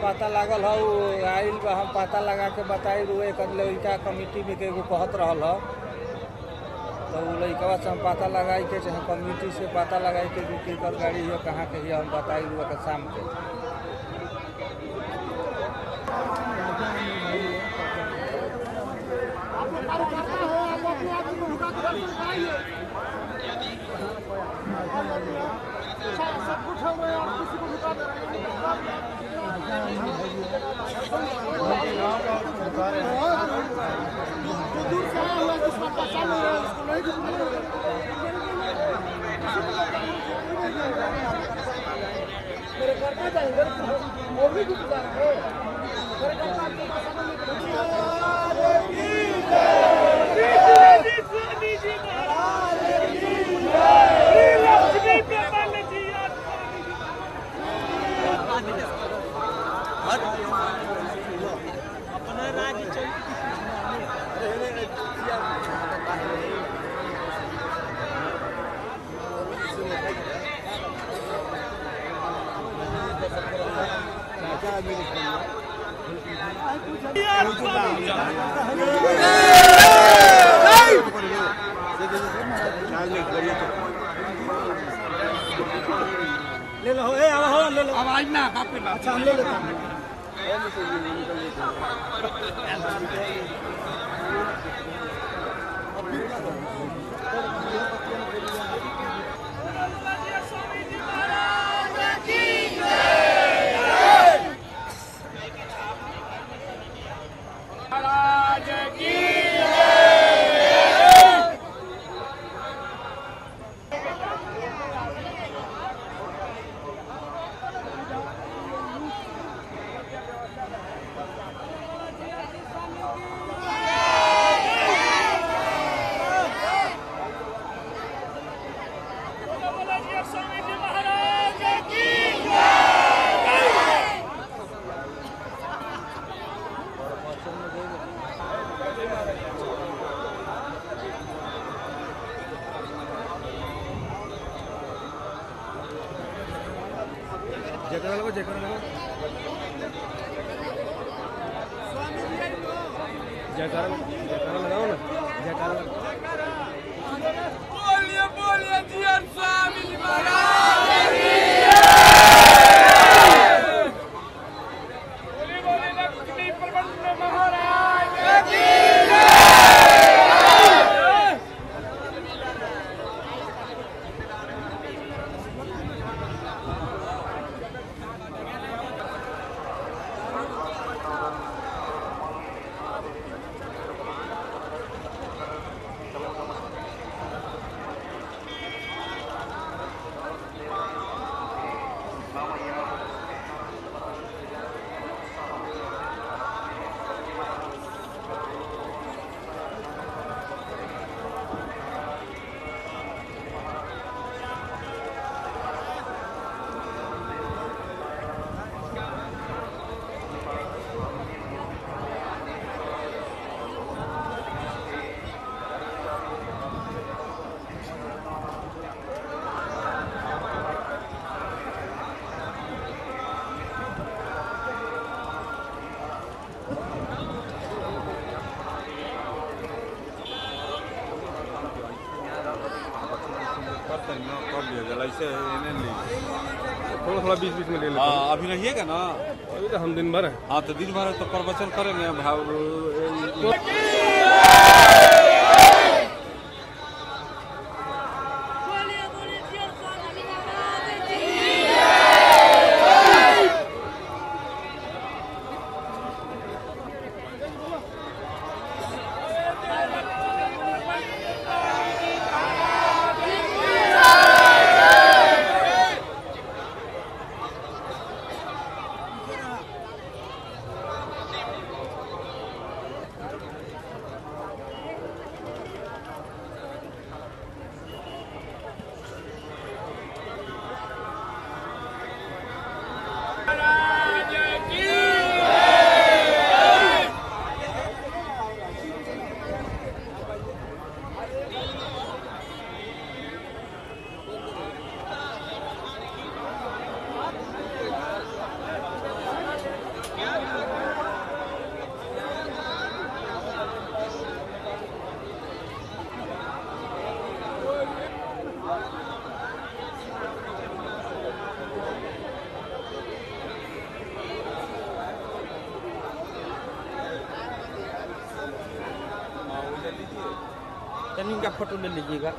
पता लागल है आइल बा, हम पता लगा के बताई रुए कर लड़का कमिटी में के एगो कहत रहल है, तो वो लड़का से हम पता लगाई के चाहे कमिटी से पता लगाई के केकर गाड़ी है कहाँ के है, हम बताई रुआ के शाम के। सब कुछ हम किसी को बता दे जो दूर से आया हुआ जिसका पहचान नहीं है उसको नहीं मेरे घर पे जाएंगे वो भी कुछ कर रहे हैं मेरे घर अपना राज्य ले लो ले लो आवाज ना काफी अच्छा हम ले लेते हैं जयकारा लगाओ जयकारा लगाओ जयकारा लगाओ ना जयकारा बोलिए बोलिए जीवन स्वामी महाराज थोड़ा 20-20 में ले लेते हैं। अभी रहिएगा ना, अभी तो हम दिन भर है। हाँ तो दिन भर तो प्रवचन करेंगे भाव इनका फोटो ले लीजिएगा।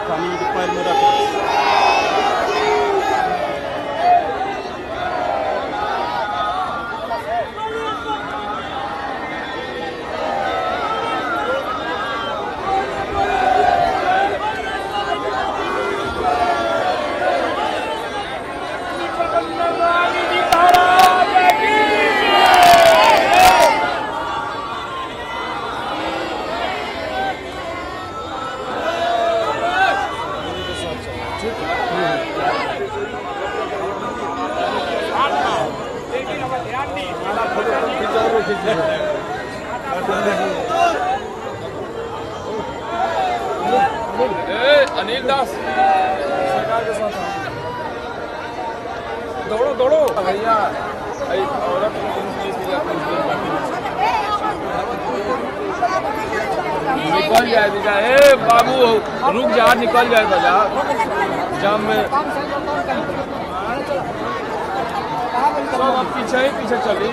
पानी के पैर में रख अनिल दास सरकार के साथ दौड़ो दौड़ो भैया औरत निकल जाए बेटा। ए बाबू रुक जा, निकल जाए बाजार जाम में सब अब पीछे ही पीछे चली।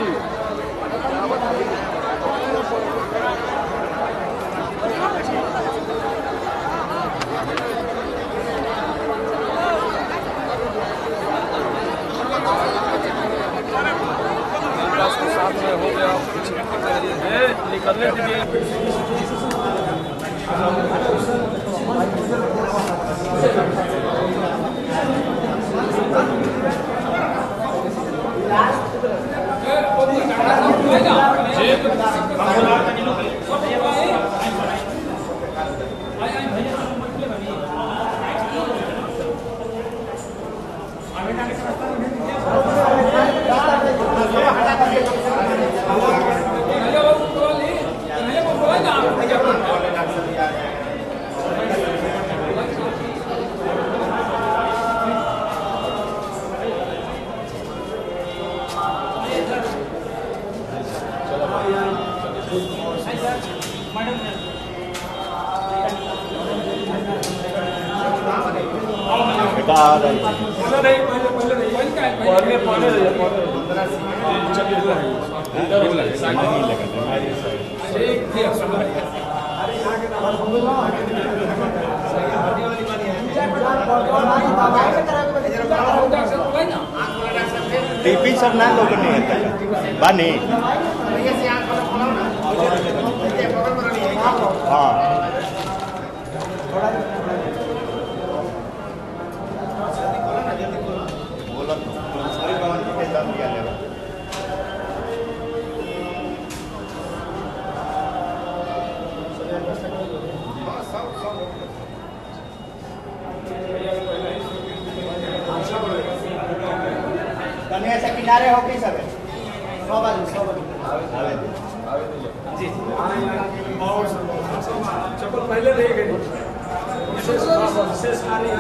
साथ में हो गया निकलने दीजिए। टीपी सब ना लोग नहीं है बानी हाँ किनारे होके सब 100 बाजू चप्पल पहले ले गई विशेष कार्य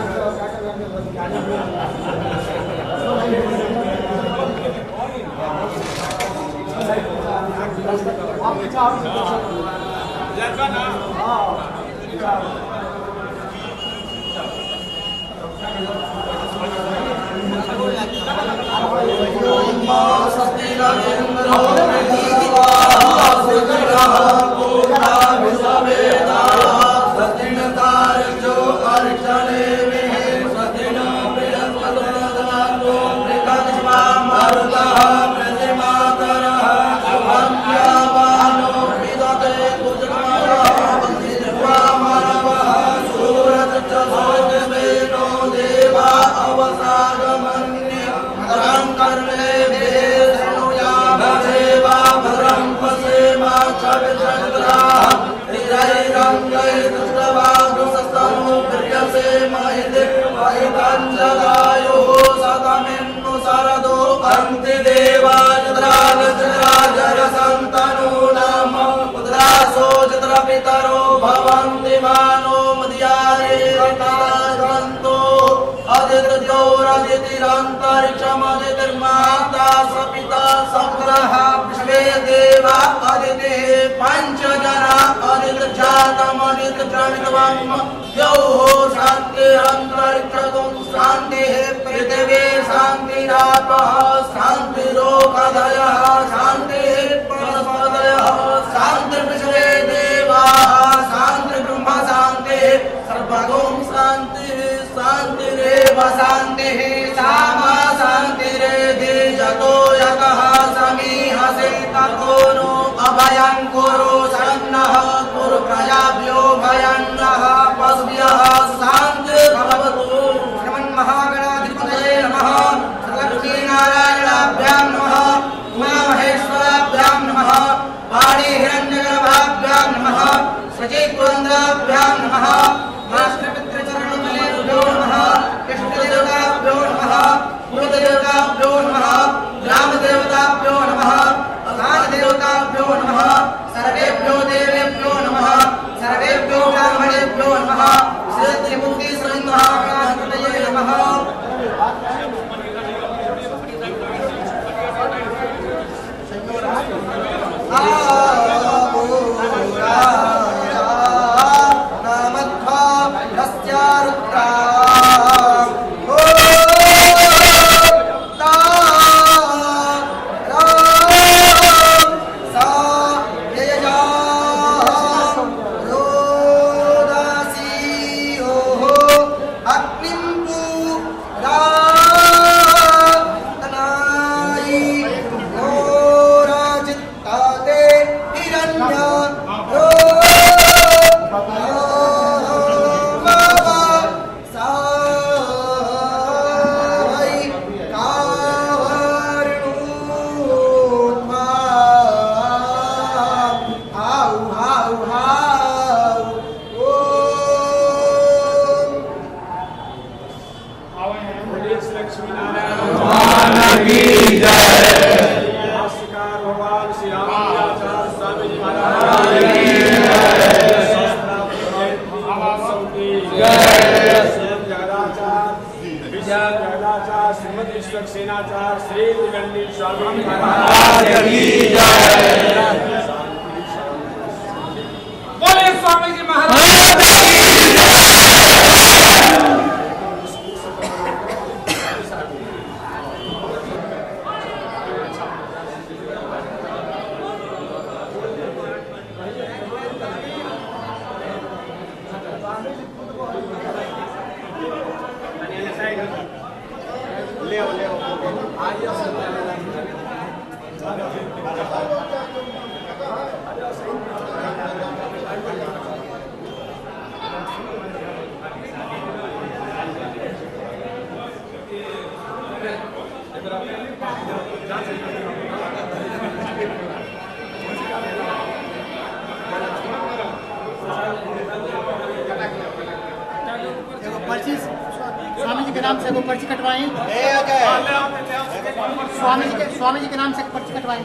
पितरो भवन्ति मानो मदियारे रतारन्तो अदितिरन्तरिक्षमदितिर्माता सपिता सग्रह विश्वे देवा अदितिः पञ्चजना अदितजातमदितजनितवम् द्यौः शान्तिरन्तरिक्षगुं शान्तिः पृथिवी शान्तिरापः शान्तिरोगधयः शान्तिः परस्परदयः शान्तिर्विश्वे शांति ब्रह्म शांति सर्वगुण शांति शांतिरेव शांति सामा शांतिरेधि जतो यतः समीहसे ततो नो अभयं कुरु शन्नः कुरु प्रजाभ्यो भयन्नः पशुभ्यः शान्तिर्भवतु श्रीमन्महागणाधिपतये नमः श्रीलक्ष्मीनारायणाभ्यां नमः उमामहेश्वराभ्यां नमः वाणी हिरण्यगर्भाभ्यां नमः सचैपुरन्द्राभ्यां नमः मास्त्रपितृचरणतलेभ्यो नमः कृष्णदेवताभ्यो नमः कुलदेवताभ्यो नमः ग्रामदेवताभ्यो नमः अघानदेवताभ्यो नमः सर्वेभ्यो देवेभ्यो नमः सर्वेभ्यो ब्राह्मणेभ्यो नमः श्रीत्रिमूर्तिसंहाराय नमः सेनाचार्य श्री त्रिवेणी स्वामी महाराज की जय। बोले स्वामी जी महाराज की पच्चीस स्वामी जी के नाम से वो पर्ची कटवाएं। स्वामी जी के नाम से पर्ची कटवाएं।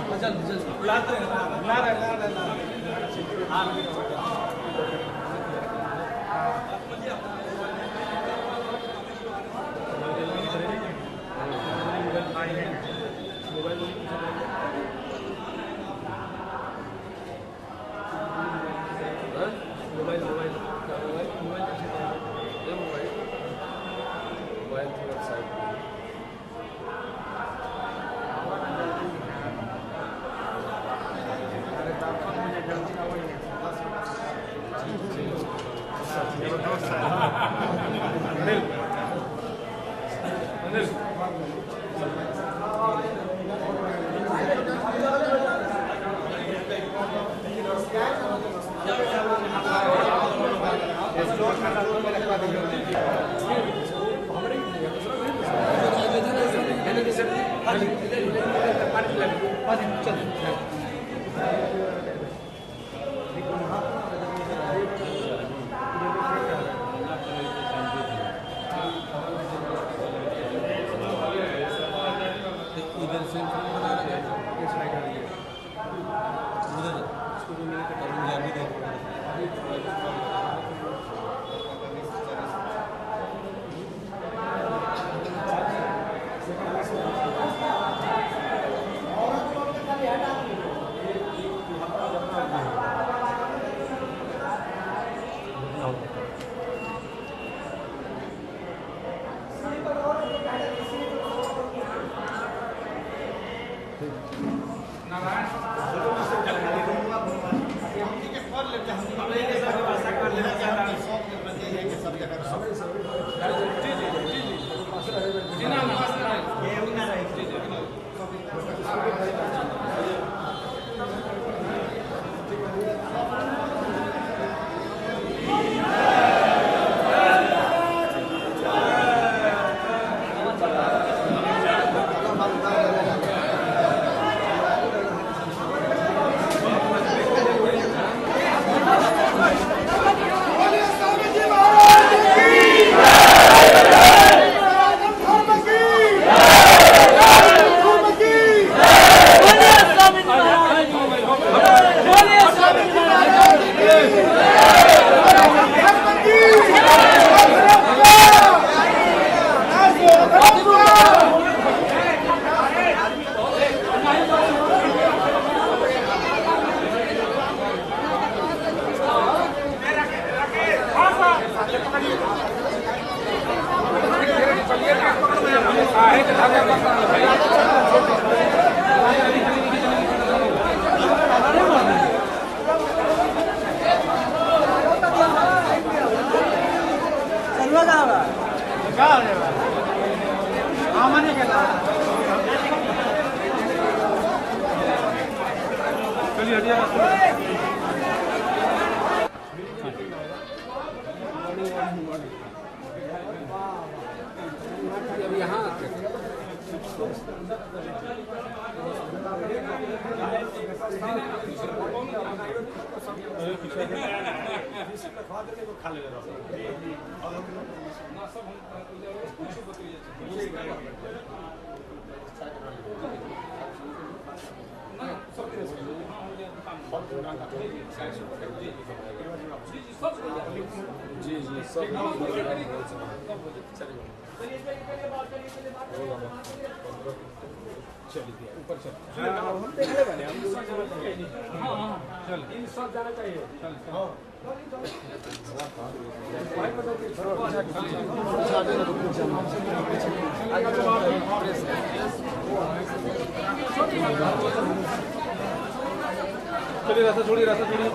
चलिए रास्ता छोड़िए, रास्ता छोड़िए।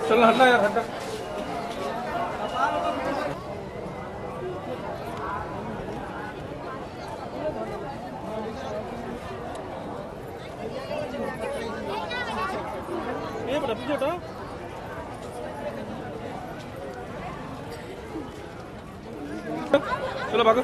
चल हटना यार, हटना। ये बड़ा पीछे हटा। चलो भागो।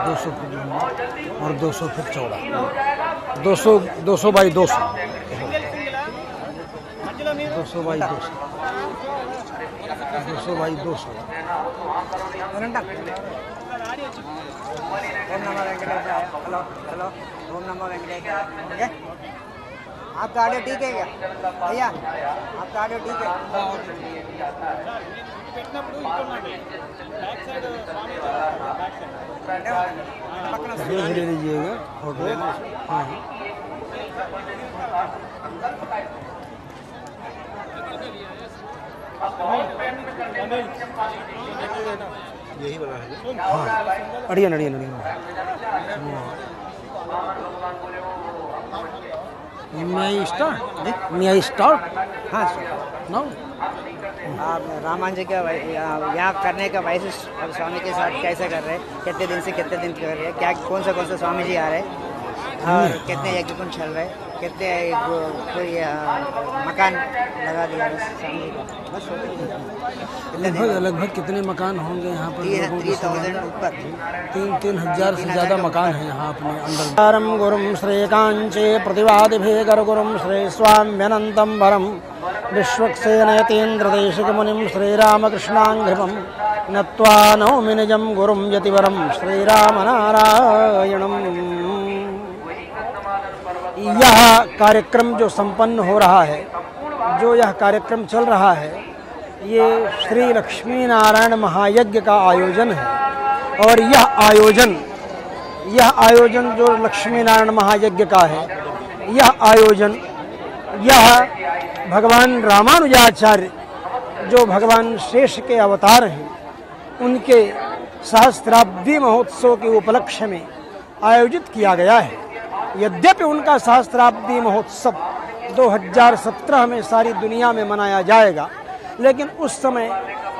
200 फीट और 200 फीट चौड़ा 200 by 200 200 by 200 200 by 200 Om NaMo वेंकटेशाय। Hello hello ओम नमो वेंकटेशाय। आपका ऑडियो ठीक है क्या भैया? आपका ऑडियो ठीक है? ले लीजिएगा फोटो। हाँ यही वाला है। अड़िया नड़िया नड़िया मैं स्टार्ट हाँ नो आप रामायण जी का यहाँ करने का वैसे स्वामी के साथ कैसे कर रहे हैं, कितने दिन से कितने दिन कर रहे हैं, क्या कौन से स्वामी जी आ रहे हैं और कितने यज्ञ कुंड चल रहे हैं, कितने कोई मकान लगा दिया है स्वामी जी का, बस लगभग कितने मकान होंगे यहाँ पर? 3000 ऊपर, 3,000 से ज्यादा मकान है यहाँ अपने अंदर। गुरुम श्रेकांचे प्रतिवादिभे गुरुम श्री स्वाम्यनंतम वरम विश्वक्सेनयतीन्द्रदेशिक मुनिम श्रीरामकृष्णांघ्रिपम नत्वा नौमि निजम गुरुम यतिवरम श्रीरामनारायणम। यह कार्यक्रम जो संपन्न हो रहा है, जो यह कार्यक्रम चल रहा है, ये श्री लक्ष्मी नारायण महायज्ञ का आयोजन है। और यह आयोजन जो लक्ष्मी नारायण महायज्ञ का है, यह भगवान रामानुजाचार्य जो भगवान शेष के अवतार हैं, उनके सहस्त्राब्दी महोत्सव के उपलक्ष्य में आयोजित किया गया है। यद्यपि उनका सहस्त्राब्दी महोत्सव 2017 में सारी दुनिया में मनाया जाएगा, लेकिन उस समय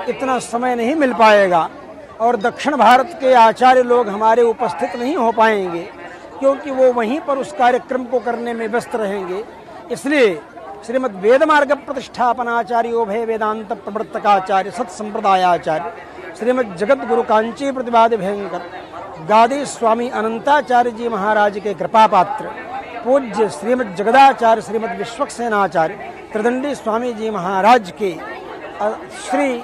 इतना समय नहीं मिल पाएगा और दक्षिण भारत के आचार्य लोग हमारे उपस्थित नहीं हो पाएंगे, क्योंकि वो वहीं पर उस कार्यक्रम को करने में व्यस्त रहेंगे। इसलिए श्रीमद् वेद मार्ग प्रतिष्ठापनाचार्यो भय वेदांत प्रवर्तकाचार्य सत्संप्रदायाचार्य श्रीमद् जगत गुरु कांची प्रतिवाद भयंकर गादी स्वामी अनंताचार्य जी महाराज के कृपा पात्र पूज्य श्रीमद् जगदाचार्य श्रीमद् विश्वक्सेनाचार्य त्रिदंडी स्वामी जी महाराज के श्री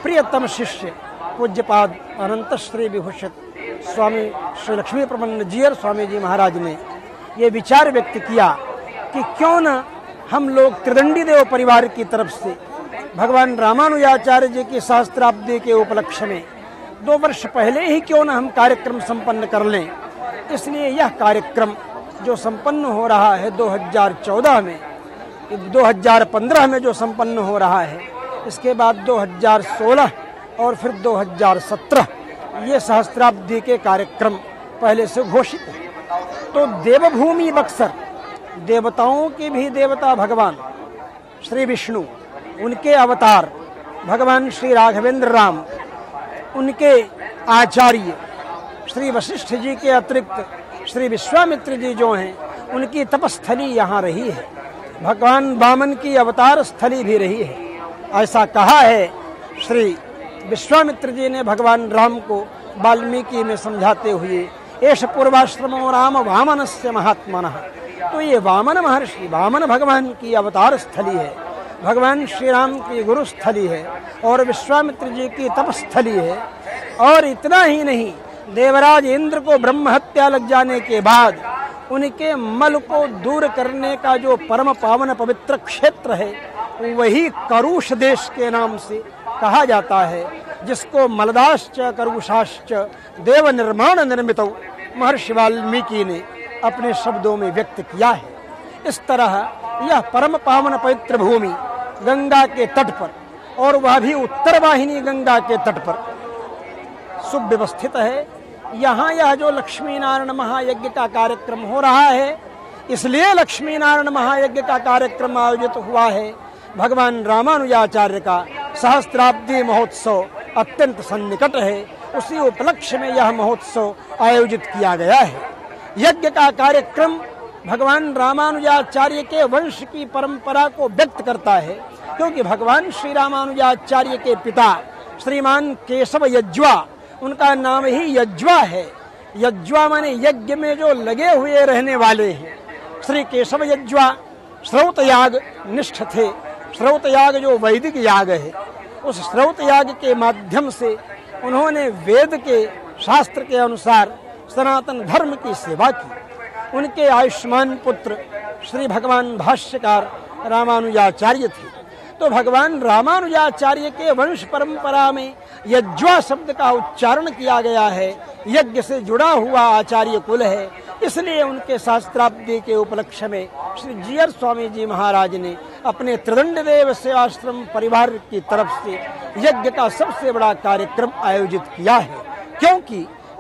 प्रियतम शिष्य पूज्यपाद अनंत श्री विभूषित स्वामी श्री लक्ष्मी प्रबंध जीयर स्वामी जी महाराज ने ये विचार व्यक्त किया कि क्यों न हम लोग त्रिदंडी देव परिवार की तरफ से भगवान रामानुजाचार्य जी की सहस्त्राब्दी के उपलक्ष्य में 2 वर्ष पहले ही क्यों न हम कार्यक्रम संपन्न कर लें। इसलिए यह कार्यक्रम जो संपन्न हो रहा है 2014 में, 2015 में जो संपन्न हो रहा है, इसके बाद 2016 और फिर 2017 ये सहस्त्राब्दी के कार्यक्रम पहले से घोषित है। तो देवभूमि बक्सर, देवताओं के भी देवता भगवान श्री विष्णु, उनके अवतार भगवान श्री राघवेंद्र राम, उनके आचार्य श्री वशिष्ठ जी के अतिरिक्त श्री विश्वामित्र जी जो हैं, उनकी तपस्थली यहाँ रही है। भगवान वामन की अवतार स्थली भी रही है। ऐसा कहा है श्री विश्वामित्र जी ने भगवान राम को वाल्मीकि में समझाते हुए, एष पूर्वाश्रमो राम वामनस्य महात्मनः। तो ये वामन महर्षि, वामन भगवान की अवतार स्थली है, भगवान श्री राम की गुरु स्थली है और विश्वामित्र जी की तपस्थली है। और इतना ही नहीं, देवराज इंद्र को ब्रह्म हत्या लग जाने के बाद उनके मल को दूर करने का जो परम पावन पवित्र क्षेत्र है, वही करुष देश के नाम से कहा जाता है, जिसको मलदाश्च करुषाश्च देव निर्माण निर्मित महर्षि वाल्मीकि ने अपने शब्दों में व्यक्त किया है। इस तरह यह परम पावन पवित्र भूमि गंगा के तट पर, और वह भी उत्तर वाहिनी गंगा के तट पर सुव्यवस्थित है। यहाँ यह जो लक्ष्मी नारायण महायज्ञ का कार्यक्रम हो रहा है, इसलिए लक्ष्मी नारायण महायज्ञ का कार्यक्रम आयोजित हुआ है। भगवान रामानुजाचार्य का सहस्त्राब्दी महोत्सव अत्यंत सन्निकट है, उसी उपलक्ष्य में यह महोत्सव आयोजित किया गया है। यज्ञ का कार्यक्रम भगवान रामानुजाचार्य के वंश की परंपरा को व्यक्त करता है, क्योंकि भगवान श्री रामानुजाचार्य के पिता श्रीमान केशव यज्वा, उनका नाम ही यज्वा है। यज्वा माने यज्ञ में जो लगे हुए रहने वाले हैं। श्री केशव यज्वा श्रौत याग निष्ठ थे। श्रौत याग जो वैदिक याग है, उस श्रौत याग के माध्यम से उन्होंने वेद के शास्त्र के अनुसार सनातन धर्म की सेवा की। उनके आयुष्मान पुत्र श्री भगवान भाष्यकार रामानुजाचार्य थे। तो भगवान रामानुजाचार्य के वंश परंपरा में यज्वा शब्द का उच्चारण किया गया है। यज्ञ से जुड़ा हुआ आचार्य कुल है, इसलिए उनके शास्त्राब्दी के उपलक्ष्य में श्री जीयर स्वामी जी महाराज ने अपने त्रिदंड देव सेवाश्रम परिवार की तरफ से यज्ञ का सबसे बड़ा कार्यक्रम आयोजित किया है, क्योंकि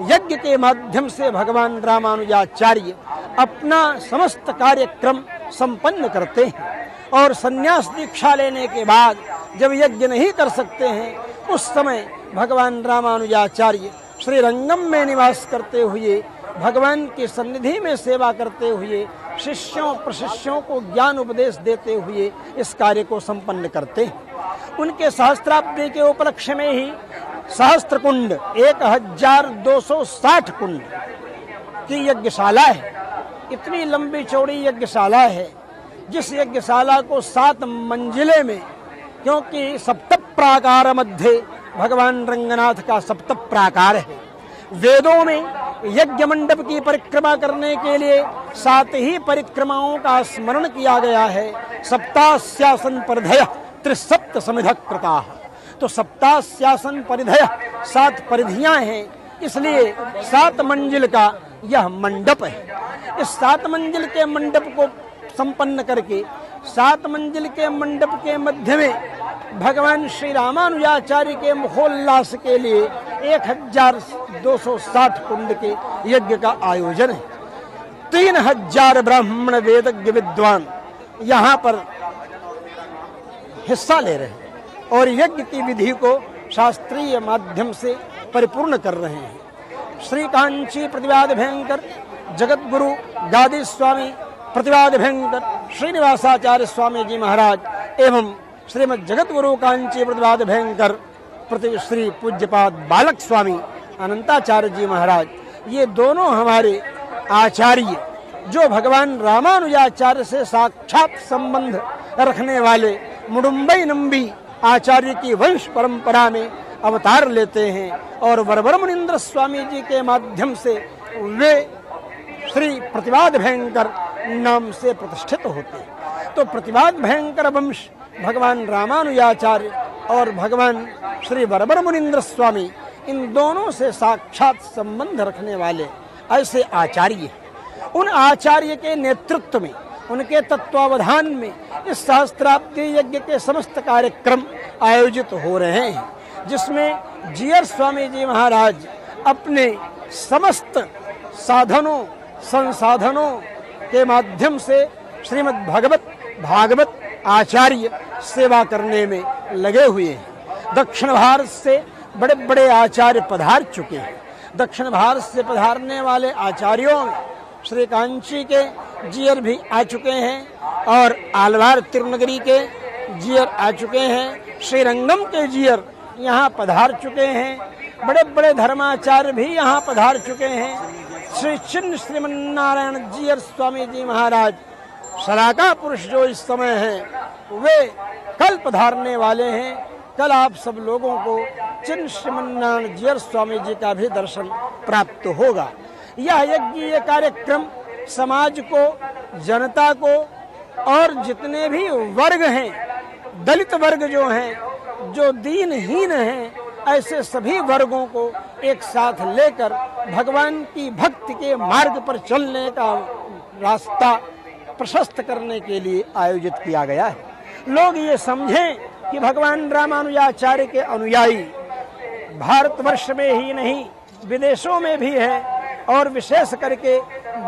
यज्ञ के माध्यम से भगवान रामानुजाचार्य अपना समस्त कार्यक्रम संपन्न करते हैं। और संन्यास दीक्षा लेने के बाद जब यज्ञ नहीं कर सकते हैं, उस समय भगवान रामानुजाचार्य श्रीरंगम में निवास करते हुए, भगवान की सन्निधि में सेवा करते हुए, शिष्यों प्रशिष्यों को ज्ञान उपदेश देते हुए इस कार्य को संपन्न करते हैं। उनके सहस्त्राब्दी के उपलक्ष्य में ही सहस्त्र कुंड 1260 कुंड की यज्ञशाला है। इतनी लंबी चौड़ी यज्ञशाला है, जिस यज्ञशाला को 7 मंजिले में, क्योंकि सप्त प्राकार मध्य भगवान रंगनाथ का सप्त प्राकार है। वेदों में यज्ञ मंडप की परिक्रमा करने के लिए 7 ही परिक्रमाओं का स्मरण किया गया है। सप्तास्यासन परिधय त्रिसप्त समिध कृता। तो सप्तास्यासन परिधय 7 परिधियां हैं, इसलिए 7 मंजिल का यह मंडप है। इस 7 मंजिल के मंडप को संपन्न करके 7 मंजिल के मंडप के मध्य में भगवान श्री रामानुजाचार्य के मुखोल्लास के लिए 1260 कुंड के यज्ञ का आयोजन है। 3000 ब्राह्मण वेदज्ञ विद्वान यहाँ पर हिस्सा ले रहे हैं और यज्ञ की विधि को शास्त्रीय माध्यम से परिपूर्ण कर रहे हैं। श्री कांची प्रतिवाद भयंकर जगत गुरु गादी स्वामी प्रतिवाद भयंकर श्रीनिवासाचार्य स्वामी जी महाराज एवं श्रीमद जगत गुरु कांची प्रतिवाद भयंकर श्री पूज्यपाद बालक स्वामी अनंताचार्य जी महाराज, ये दोनों हमारे आचार्य जो भगवान रामानुजाचार्य से साक्षात संबंध रखने वाले मुडुम्बई नंबी आचार्य की वंश परंपरा में अवतार लेते हैं और वरवर मुनीन्द्र स्वामी जी के माध्यम से वे श्री प्रतिवाद भयंकर नाम से प्रतिष्ठित होते हैं। तो प्रतिवाद भयंकर वंश भगवान रामानुजाचार्य और भगवान श्री वरवर मुनीन्द्र स्वामी, इन दोनों से साक्षात संबंध रखने वाले ऐसे आचार्य, उन आचार्य के नेतृत्व में, उनके तत्वावधान में इस सहस्त्राब्दी यज्ञ के समस्त कार्यक्रम आयोजित हो रहे हैं, जिसमें जीयर स्वामी जी महाराज अपने समस्त साधनों संसाधनों के माध्यम से श्रीमद् भागवत आचार्य सेवा करने में लगे हुए हैं। दक्षिण भारत से बड़े बड़े आचार्य पधार चुके हैं। दक्षिण भारत से पधारने वाले आचार्यों में श्री कांची के जीयर भी आ चुके हैं और आलवार तिरुनगरी के जीयर आ चुके हैं। श्रीरंगम के जीयर यहाँ पधार चुके हैं। बड़े बड़े धर्माचार्य भी यहाँ पधार चुके हैं। श्री चिन्ह श्रीमन्नारायण जीयर स्वामी जी महाराज शलाका पुरुष जो इस समय हैं, वे कल पधारने वाले हैं। कल आप सब लोगों को चिन्ह श्रीमन्नारायण जीयर स्वामी जी का भी दर्शन प्राप्त होगा। यह यज्ञ कार्यक्रम समाज को, जनता को और जितने भी वर्ग हैं, दलित वर्ग जो हैं, जो दीनहीन हैं, ऐसे सभी वर्गों को एक साथ लेकर भगवान की भक्ति के मार्ग पर चलने का रास्ता प्रशस्त करने के लिए आयोजित किया गया है। लोग ये समझें कि भगवान रामानुजाचार्य के अनुयायी भारतवर्ष में ही नहीं, विदेशों में भी है और विशेष करके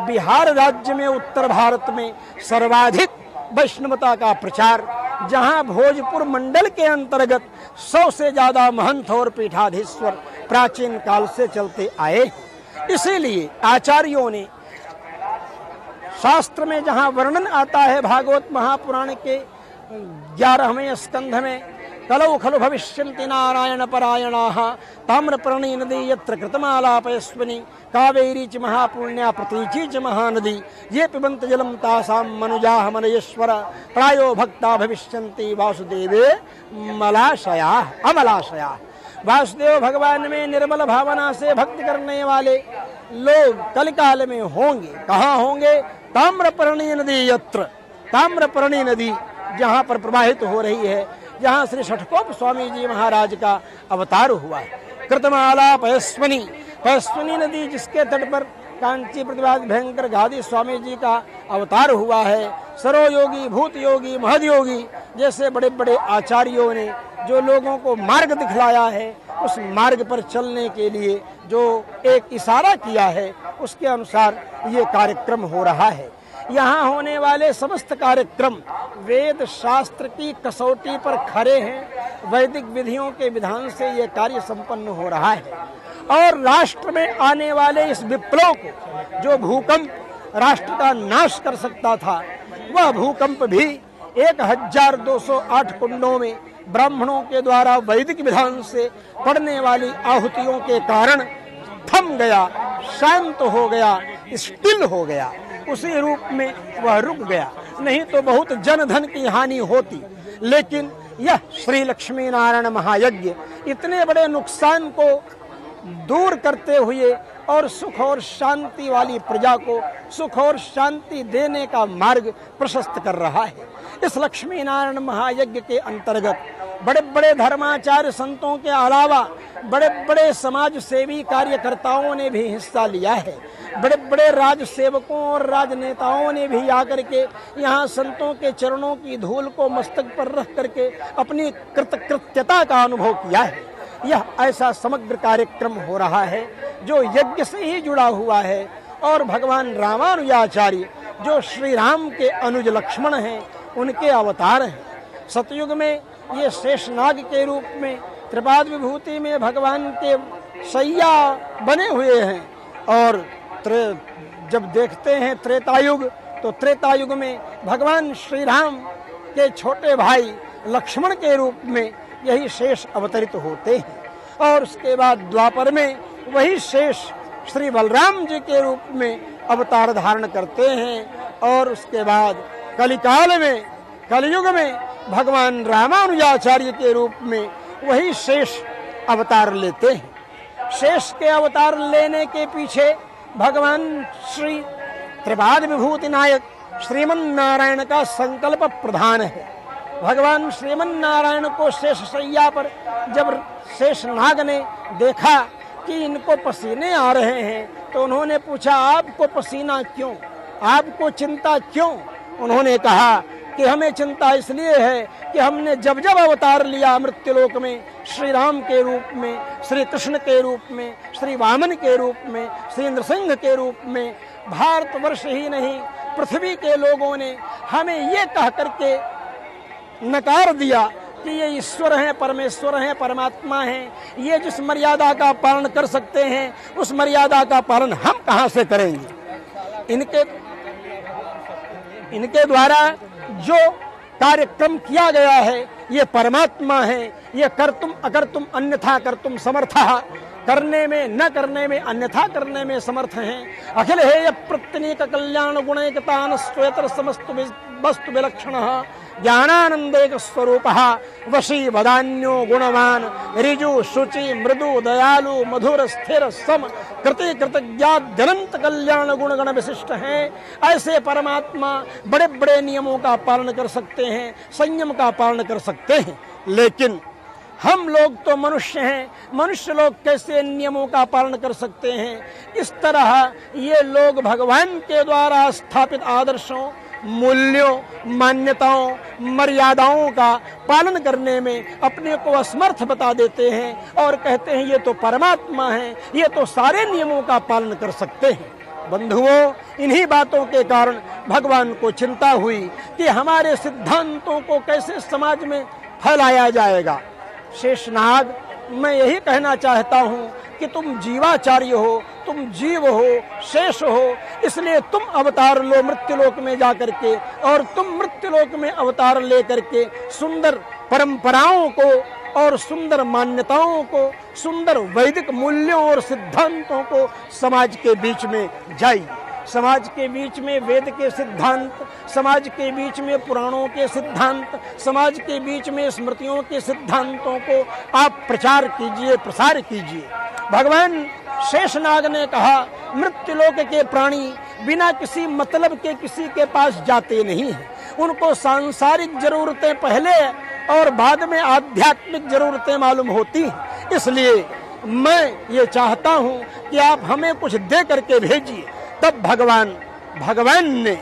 बिहार राज्य में, उत्तर भारत में सर्वाधिक वैष्णवता का प्रचार, जहां भोजपुर मंडल के अंतर्गत 100 से ज्यादा महंत और पीठाधीश्वर प्राचीन काल से चलते आए। इसीलिए आचार्यों ने शास्त्र में जहां वर्णन आता है, भागवत महापुराण के 11वें स्कंध में, कलौ खलु भविष्यन्ति नारायण परायणाः ताम्रपर्णी नदी यत्र कृतमालापयस्विनी कावेरी च महापुण्या प्रतीची च महानदी ये पिबन्ति जलं तासां मनुजाः मनयेश्वर प्रायो भक्ता भविष्यन्ति वासुदेवे मलाशयाः अमलाशयाः। वासुदेव भगवान में निर्मल भावना से भक्ति करने वाले लोग कलिकाल में होंगे। कहाँ होंगे? ताम्रपर्णी नदी यत्र, ताम्रपर्णी नदी जहाँ पर प्रवाहित हो रही है, जहाँ श्री षठकोप स्वामी जी महाराज का अवतार हुआ है। कृतमाला पयस्विनी, पयस्विनी नदी जिसके तट पर कांची प्रतिभात भयंकर गादी स्वामी जी का अवतार हुआ है। सर्वयोगी, भूत योगी, महद योगी जैसे बड़े बड़े आचार्यों ने जो लोगों को मार्ग दिखलाया है, उस मार्ग पर चलने के लिए जो एक इशारा किया है, उसके अनुसार ये कार्यक्रम हो रहा है। यहाँ होने वाले समस्त कार्यक्रम वेद शास्त्र की कसौटी पर खरे हैं। वैदिक विधियों के विधान से ये कार्य संपन्न हो रहा है और राष्ट्र में आने वाले इस विप्लव को, जो भूकंप राष्ट्र का नाश कर सकता था, वह भूकंप भी 1208 कुंडों में ब्राह्मणों के द्वारा वैदिक विधान से पड़ने वाली आहुतियों के कारण थम गया, शांत हो गया, स्टिल हो गया। उसी रूप में वह रुक गया, नहीं तो बहुत जनधन की हानि होती। लेकिन यह श्री लक्ष्मी नारायण महायज्ञ इतने बड़े नुकसान को दूर करते हुए और सुख और शांति वाली प्रजा को सुख और शांति देने का मार्ग प्रशस्त कर रहा है। इस लक्ष्मी नारायण महायज्ञ के अंतर्गत बड़े बड़े धर्माचार्य संतों के अलावा बड़े बड़े समाज सेवी कार्यकर्ताओं ने भी हिस्सा लिया है। बड़े बड़े राज सेवकों और राजनेताओं ने भी आकर के यहाँ संतों के चरणों की धूल को मस्तक पर रख करके अपनी कृतकृत्यता का अनुभव किया है। यह ऐसा समग्र कार्यक्रम हो रहा है जो यज्ञ से ही जुड़ा हुआ है और भगवान रामानुजाचार्य जो श्री राम के अनुज लक्ष्मण हैं, उनके अवतार हैं। सतयुग में ये शेषनाग के रूप में त्रिपाद विभूति में भगवान के सैया बने हुए हैं और जब देखते हैं त्रेतायुग, तो त्रेतायुग में भगवान श्री राम के छोटे भाई लक्ष्मण के रूप में यही शेष अवतरित होते हैं और उसके बाद द्वापर में वही शेष श्री बलराम जी के रूप में अवतार धारण करते हैं और उसके बाद कलिकाल में, कलयुग में भगवान रामानुजाचार्य के रूप में वही शेष अवतार लेते हैं। शेष के अवतार लेने के पीछे भगवान श्री त्रिपाद विभूति नायक श्रीमन नारायण का संकल्प प्रधान है। भगवान श्रीमन नारायण को शेष शैया पर जब शेषनाग ने देखा कि इनको पसीने आ रहे हैं, तो उन्होंने पूछा, आपको पसीना क्यों, आपको चिंता क्यों? उन्होंने कहा कि हमें चिंता इसलिए है कि हमने जब जब अवतार लिया मृत्युलोक में, श्री राम के रूप में, श्री कृष्ण के रूप में, श्री वामन के रूप में, श्री नृसिंह के रूप में, भारतवर्ष ही नहीं पृथ्वी के लोगों ने हमें ये कह करके नकार दिया कि ये ईश्वर हैं, परमेश्वर हैं, परमात्मा हैं, ये जिस मर्यादा का पालन कर सकते हैं उस मर्यादा का पालन हम कहाँ से करेंगे। इनके द्वारा जो कार्यक्रम किया गया है ये परमात्मा है, ये कर्तुम अकर्तुम अन्यथा कर्तुम समर्थः, करने में न करने में अन्यथा करने में समर्थ हैं। अखिल हेय प्रत्यनीक कल्याण गुणैकतान स्वेतर समस्तु वस्तु विलक्षणः ज्ञानानंदेक स्वरूपः वशी वदान्यो गुणवान ऋजु शुचि मृदु दयालु मधुर स्थिर सम कृति कृतज्ञाद्यनंत कल्याण गुण गण विशिष्ट हैं। ऐसे परमात्मा बड़े बड़े नियमों का पालन कर सकते हैं, संयम का पालन कर सकते हैं, लेकिन हम लोग तो मनुष्य हैं, मनुष्य लोग कैसे नियमों का पालन कर सकते हैं। इस तरह ये लोग भगवान के द्वारा स्थापित आदर्शों, मूल्यों, मान्यताओं, मर्यादाओं का पालन करने में अपने को असमर्थ बता देते हैं और कहते हैं ये तो परमात्मा है, ये तो सारे नियमों का पालन कर सकते हैं। बंधुओं, इन्हीं बातों के कारण भगवान को चिंता हुई कि हमारे सिद्धांतों को कैसे समाज में फैलाया जाएगा। शेषनाग, मैं यही कहना चाहता हूँ कि तुम जीवाचार्य हो, तुम जीव हो, शेष हो, इसलिए तुम अवतार लो मृत्युलोक में जाकर के और तुम मृत्युलोक में अवतार लेकर के सुंदर परंपराओं को और सुंदर मान्यताओं को, सुंदर वैदिक मूल्यों और सिद्धांतों को समाज के बीच में जाइए। समाज के बीच में वेद के सिद्धांत, समाज के बीच में पुराणों के सिद्धांत, समाज के बीच में स्मृतियों के सिद्धांतों को आप प्रचार कीजिए, प्रसार कीजिए। भगवान शेषनाग ने कहा, मृत्युलोक के प्राणी बिना किसी मतलब के किसी के पास जाते नहीं हैं। उनको सांसारिक जरूरतें पहले और बाद में आध्यात्मिक जरूरतें मालूम होती हैं। इसलिए मैं ये चाहता हूँ कि आप हमें कुछ दे करके भेजिए। तब भगवान ने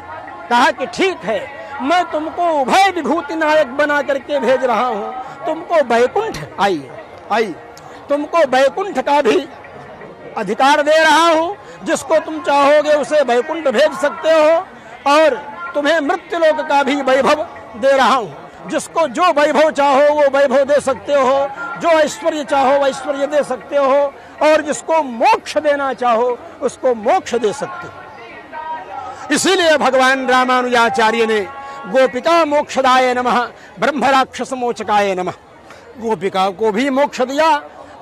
कहा कि ठीक है, मैं तुमको उभय विभूति नायक बना करके भेज रहा हूँ, तुमको बैकुंठ आइए तुमको बैकुंठ का भी अधिकार दे रहा हूँ, जिसको तुम चाहोगे उसे बैकुंठ भेज सकते हो, और तुम्हें मृत्युलोक का भी वैभव दे रहा हूँ, जिसको जो वैभव चाहो वो वैभव दे सकते हो, जो ऐश्वर्य चाहो वो ऐश्वर्य दे सकते हो, और जिसको मोक्ष देना चाहो उसको मोक्ष दे सकते हो। इसीलिए भगवान रामानुजाचार्य ने गोपिका मोक्षदाय नमः ब्रह्म राक्षस मोचकाय नमः, गोपिका को भी मोक्ष दिया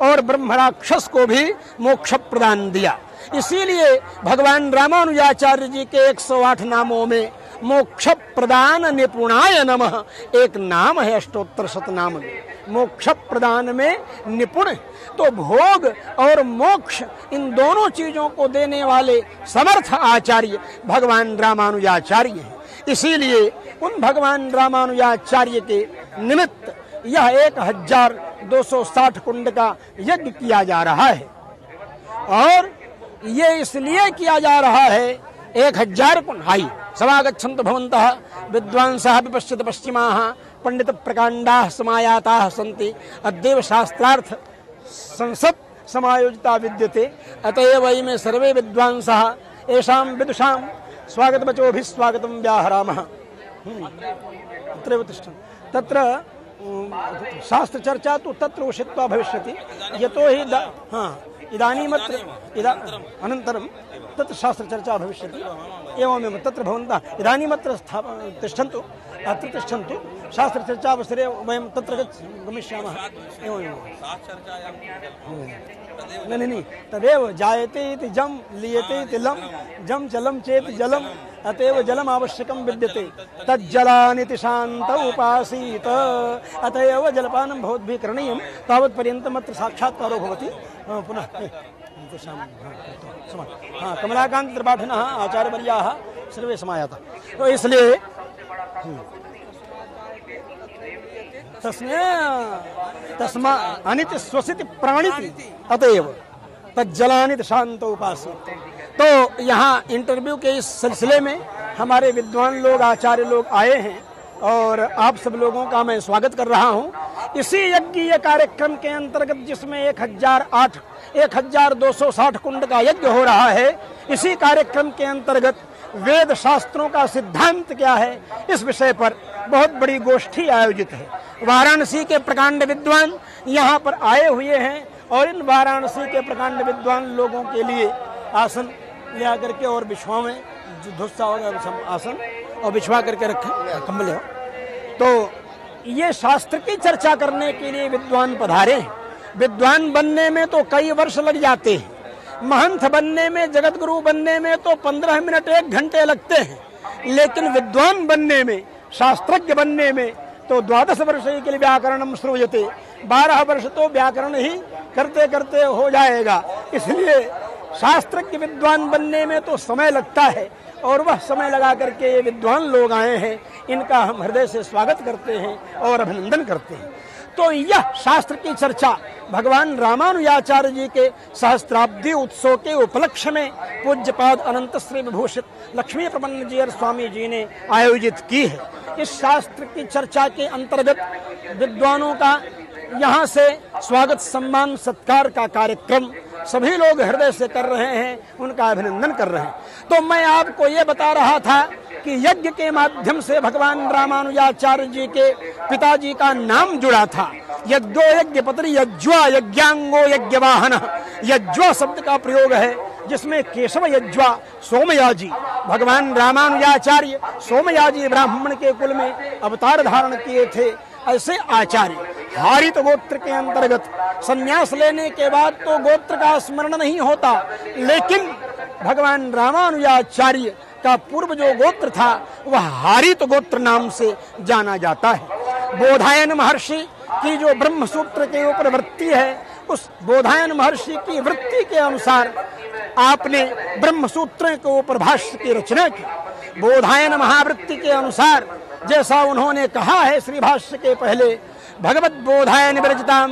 और ब्रह्म राक्षस को भी मोक्ष प्रदान दिया। इसीलिए भगवान रामानुजाचार्य जी के 108 नामों में मोक्ष प्रदान निपुणाय नमः एक नाम है, अष्टोत्तर शतनाम में मोक्ष प्रदान में निपुण। तो भोग और मोक्ष इन दोनों चीजों को देने वाले समर्थ आचार्य भगवान रामानुजाचार्य हैं। इसीलिए उन भगवान रामानुजाचार्य के निमित्त यह 1260 कुंड का यज्ञ किया जा रहा है, और ये इसलिए किया जा रहा है 1000 कुंड। हाई समागच्छन्तु भवन्तः विद्वांसः विपश्यत पश्चिमाः पंडित प्रकांडाः समायाताः सन्ति अद्यैव शास्त्रार्थ संसद समायोजिता विद्यते अतएव इमे सर्वे विद्वांसः येषां विदुषां स्वागतवचोभिः स्वागतं व्याहरामः। तत्रैव तिष्ठन् तत्र शास्त्र चर्चा तो तत्र उषित्वा भविष्यति, यतो हि इदानीमत्र अनन्तरं तत्र शास्त्र चर्चा भविष्यति। एवमेव तत्र भवन्तः इदानीमत्र तिष्ठन्तु, अत्र तिष्ठन्तु, शास्त्र चर्चावसरे वयं तत्र गमिष्यामः। एवमेव नहीं तदेव जायते इति जम लीयते इति लम जम जलम चेत जलम अतएव जलम आवश्यकं विद्यते तज्जलानिति शांत उपासीत अतएव जलपानं भवद्भिः करणीयं तावत्पर्यन्तम् अत्र साक्षात्कारो भवति। पुनः कमलाकांत त्रिपाठिनः आचार्यवर्याः सर्वे समायाता। तो इसलिए तस्मा अनिति स्वसिति प्राणिति अतएव तज्जलानिति शांत उपासीत। तो यहाँ इंटरव्यू के इस सिलसिले में हमारे विद्वान लोग, आचार्य लोग आए हैं, और आप सब लोगों का मैं स्वागत कर रहा हूँ। इसी यज्ञीय कार्यक्रम के अंतर्गत जिसमें 1260 कुंड का यज्ञ हो रहा है, इसी कार्यक्रम के अंतर्गत वेद शास्त्रों का सिद्धांत क्या है, इस विषय पर बहुत बड़ी गोष्ठी आयोजित है। वाराणसी के प्रकांड विद्वान यहाँ पर आए हुए हैं, और इन वाराणसी के प्रकांड विद्वान लोगों के लिए आसन ले करके और बिछवा में धुस्सा होगा आसन और बिछवा करके रखें कंबल हो। तो ये शास्त्र की चर्चा करने के लिए विद्वान पधारे हैं। विद्वान बनने में तो कई वर्ष लग जाते हैं, महंत बनने में, जगत गुरु बनने में तो 15 मिनट 1 घंटे लगते हैं, लेकिन विद्वान बनने में, शास्त्रज्ञ बनने में तो 12 वर्ष के लिए व्याकरणम श्रूयते, 12 वर्ष तो व्याकरण ही करते करते हो जाएगा। इसलिए शास्त्रज्ञ विद्वान बनने में तो समय लगता है, और वह समय लगा करके ये विद्वान लोग आए हैं, इनका हम हृदय से स्वागत करते हैं और अभिनंदन करते हैं। तो यह शास्त्र की चर्चा भगवान रामानुजाचार्य जी के सहस्त्राब्दी उत्सव के उपलक्ष्य में पूज्यपाद अनंत श्री विभूषित लक्ष्मी प्रपन्न जी स्वामी जी ने आयोजित की है। इस शास्त्र की चर्चा के अंतर्गत विद्वानों का यहाँ से स्वागत सम्मान सत्कार का कार्यक्रम सभी लोग हृदय से कर रहे हैं, उनका अभिनंदन कर रहे हैं। तो मैं आपको ये बता रहा था कि यज्ञ के माध्यम से भगवान रामानुजाचार्य जी के पिताजी का नाम जुड़ा था। यज्ञो यज्ञपति यज्वा यज्ञांगो यज्ञवाहन। यज्वा शब्द का प्रयोग है, जिसमें केशव यज्वा सोमयाजी, भगवान रामानुजाचार्य सोमयाजी ब्राह्मण के कुल में अवतार धारण किए थे। ऐसे आचार्य हारित गोत्र के अंतर्गत संन्यास लेने के बाद तो गोत्र का स्मरण नहीं होता, लेकिन भगवान रामानुजाचार्य का पूर्व जो गोत्र था वह हारित गोत्र नाम से जाना जाता है। बोधायन महर्षि की जो ब्रह्म सूत्र के ऊपर वृत्ति है, उस बोधायन महर्षि की वृत्ति के अनुसार आपने ब्रह्म सूत्र के ऊपर भाष्य की रचना की। बोधायन महावृत्ति के अनुसार जैसा उन्होंने कहा है श्री भाष्य के पहले, भगवत बोधायन विरचिताम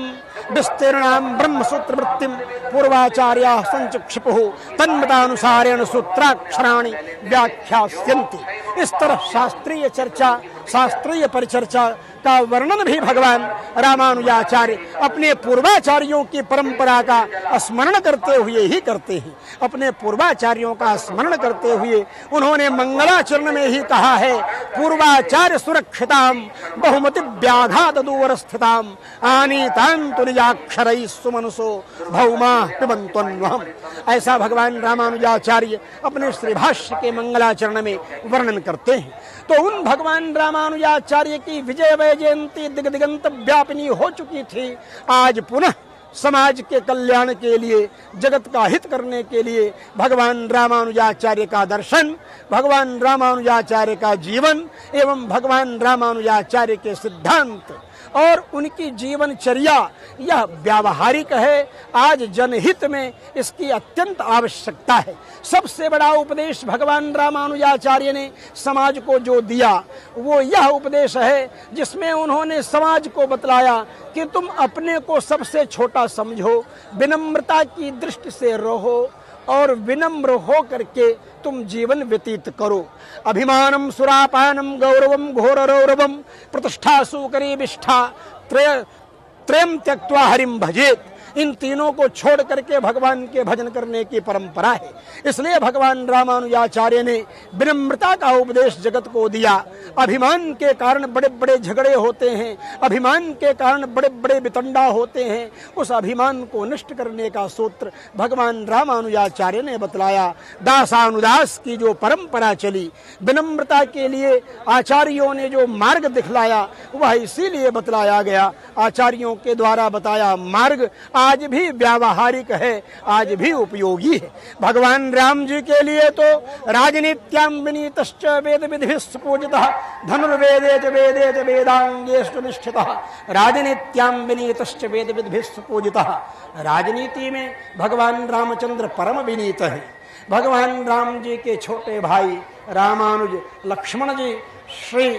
विस्तीर्णाम ब्रह्मसूत्र वृत्तिम पूर्वाचार्या संचक्षिपुः तन्मतानुसारेण सूत्राक्षराणि व्याख्यास्यन्ति। इस तरह शास्त्रीय चर्चा, शास्त्रीय परिचर्चा का वर्णन भी भगवान रामानुजाचार्य अपने पूर्वाचार्यों की परंपरा का स्मरण करते हुए ही करते हैं। अपने पूर्वाचार्यों का स्मरण करते हुए उन्होंने मंगलाचरण में ही कहा है, पूर्वाचार्य सुरक्षिताम बहुमति व्याघात दूर स्थिताम आनीतांतु निजाक्षरैः सुमनसो भौमा पिबन्त्वन्वहम्। ऐसा भगवान रामानुजाचार्य अपने श्री भाष्य के मंगलाचरण में वर्णन करते हैं। तो उन भगवान रामानुजाचार्य की विजय वैजयंती दिग दिगंत व्यापिनी हो चुकी थी। आज पुनः समाज के कल्याण के लिए, जगत का हित करने के लिए भगवान रामानुजाचार्य का दर्शन, भगवान रामानुजाचार्य का जीवन एवं भगवान रामानुजाचार्य के सिद्धांत और उनकी जीवनचर्या यह व्यावहारिक है। आज जनहित में इसकी अत्यंत आवश्यकता है। सबसे बड़ा उपदेश भगवान रामानुजाचार्य ने समाज को जो दिया वो यह उपदेश है, जिसमें उन्होंने समाज को बतलाया कि तुम अपने को सबसे छोटा समझो, विनम्रता की दृष्टि से रहो और विनम्र हो करके तुम जीवन व्यतीत करो। अभिमानम सुरापानम गौरवम घोररौरवम प्रतिष्ठा सुकरी विष्ठा त्रयम त्यक्त्वा हरिम भजेत। इन तीनों को छोड़ करके भगवान के भजन करने की परंपरा है। इसलिए भगवान रामानुजाचार्य ने विनम्रता का उपदेश जगत को दिया। अभिमान के कारण बड़े बड़े झगड़े होते हैं, अभिमान के कारण बड़े बड़े वितंडा होते हैं। उस अभिमान को नष्ट करने का सूत्र भगवान रामानुजाचार्य ने बतलाया। दासानुदास की जो परंपरा चली, विनम्रता के लिए आचार्यों ने जो मार्ग दिखलाया वह इसीलिए बतलाया गया। आचार्यों के द्वारा बताया मार्ग आज भी व्यावहारिक है, आज भी उपयोगी है। भगवान राम जी के लिए तो राजनीत्याम विनीतश्च वेद विधिभिः पूजितः धनुर्वेदे च वेदे च वेदांगेषु निष्ठितः। राजनीत्याम विनीतश्च वेद विधिभिः पूजितः। राजनीति में भगवान रामचंद्र परम विनीत है। भगवान राम जी के छोटे भाई रामानुज लक्ष्मण जी श्री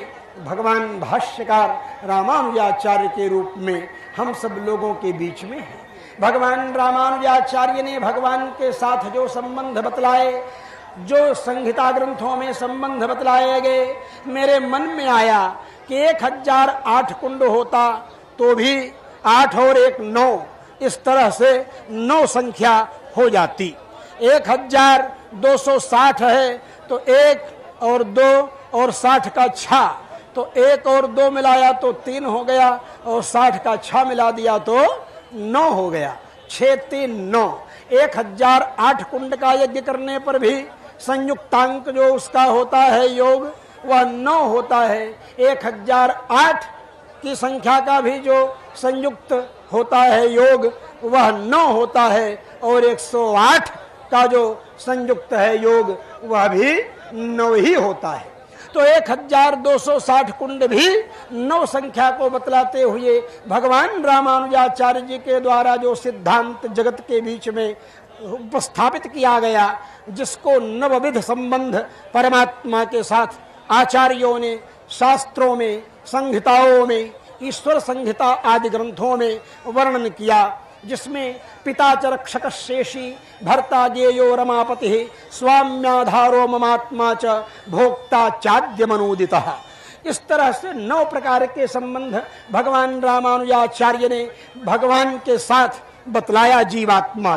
भगवान भाष्यकार रामानुजाचार्य के रूप में हम सब लोगों के बीच में है। भगवान रामानुजाचार्य ने भगवान के साथ जो संबंध बतलाए, जो संहिता ग्रंथों में संबंध बतलाए गए, मेरे मन में आया कि 1008 कुंड होता तो भी 8 और 1 9, इस तरह से 9 संख्या हो जाती। 1260 है तो 1 और 2 और 60 का 6, तो 1 और 2 मिलाया तो 3 हो गया और 60 का 6 मिला दिया तो 9 हो गया। 6 3 9। 1008 कुंड का यज्ञ करने पर भी संयुक्तांक जो उसका होता है योग, वह 9 होता है। 1008 की संख्या का भी जो संयुक्त होता है योग वह 9 होता है और 108 का जो संयुक्त है योग वह भी 9 ही होता है। तो 1260 कुंड भी 9 संख्या को बतलाते हुए भगवान रामानुजाचार्य जी के द्वारा जो सिद्धांत जगत के बीच में उपस्थापित किया गया, जिसको नवविध संबंध परमात्मा के साथ आचार्यों ने शास्त्रों में, संहिताओं में, ईश्वर संहिता आदि ग्रंथों में वर्णन किया, जिसमें पिता च रक्षक शेषी भर्ता ज्ञेयो रमापति स्वाम्याधारो ममात्मा च भोक्ता चाद्य मनोदितः। इस तरह से 9 प्रकार के संबंध भगवान रामानुजाचार्य ने भगवान के साथ बतलाया। जीवात्मा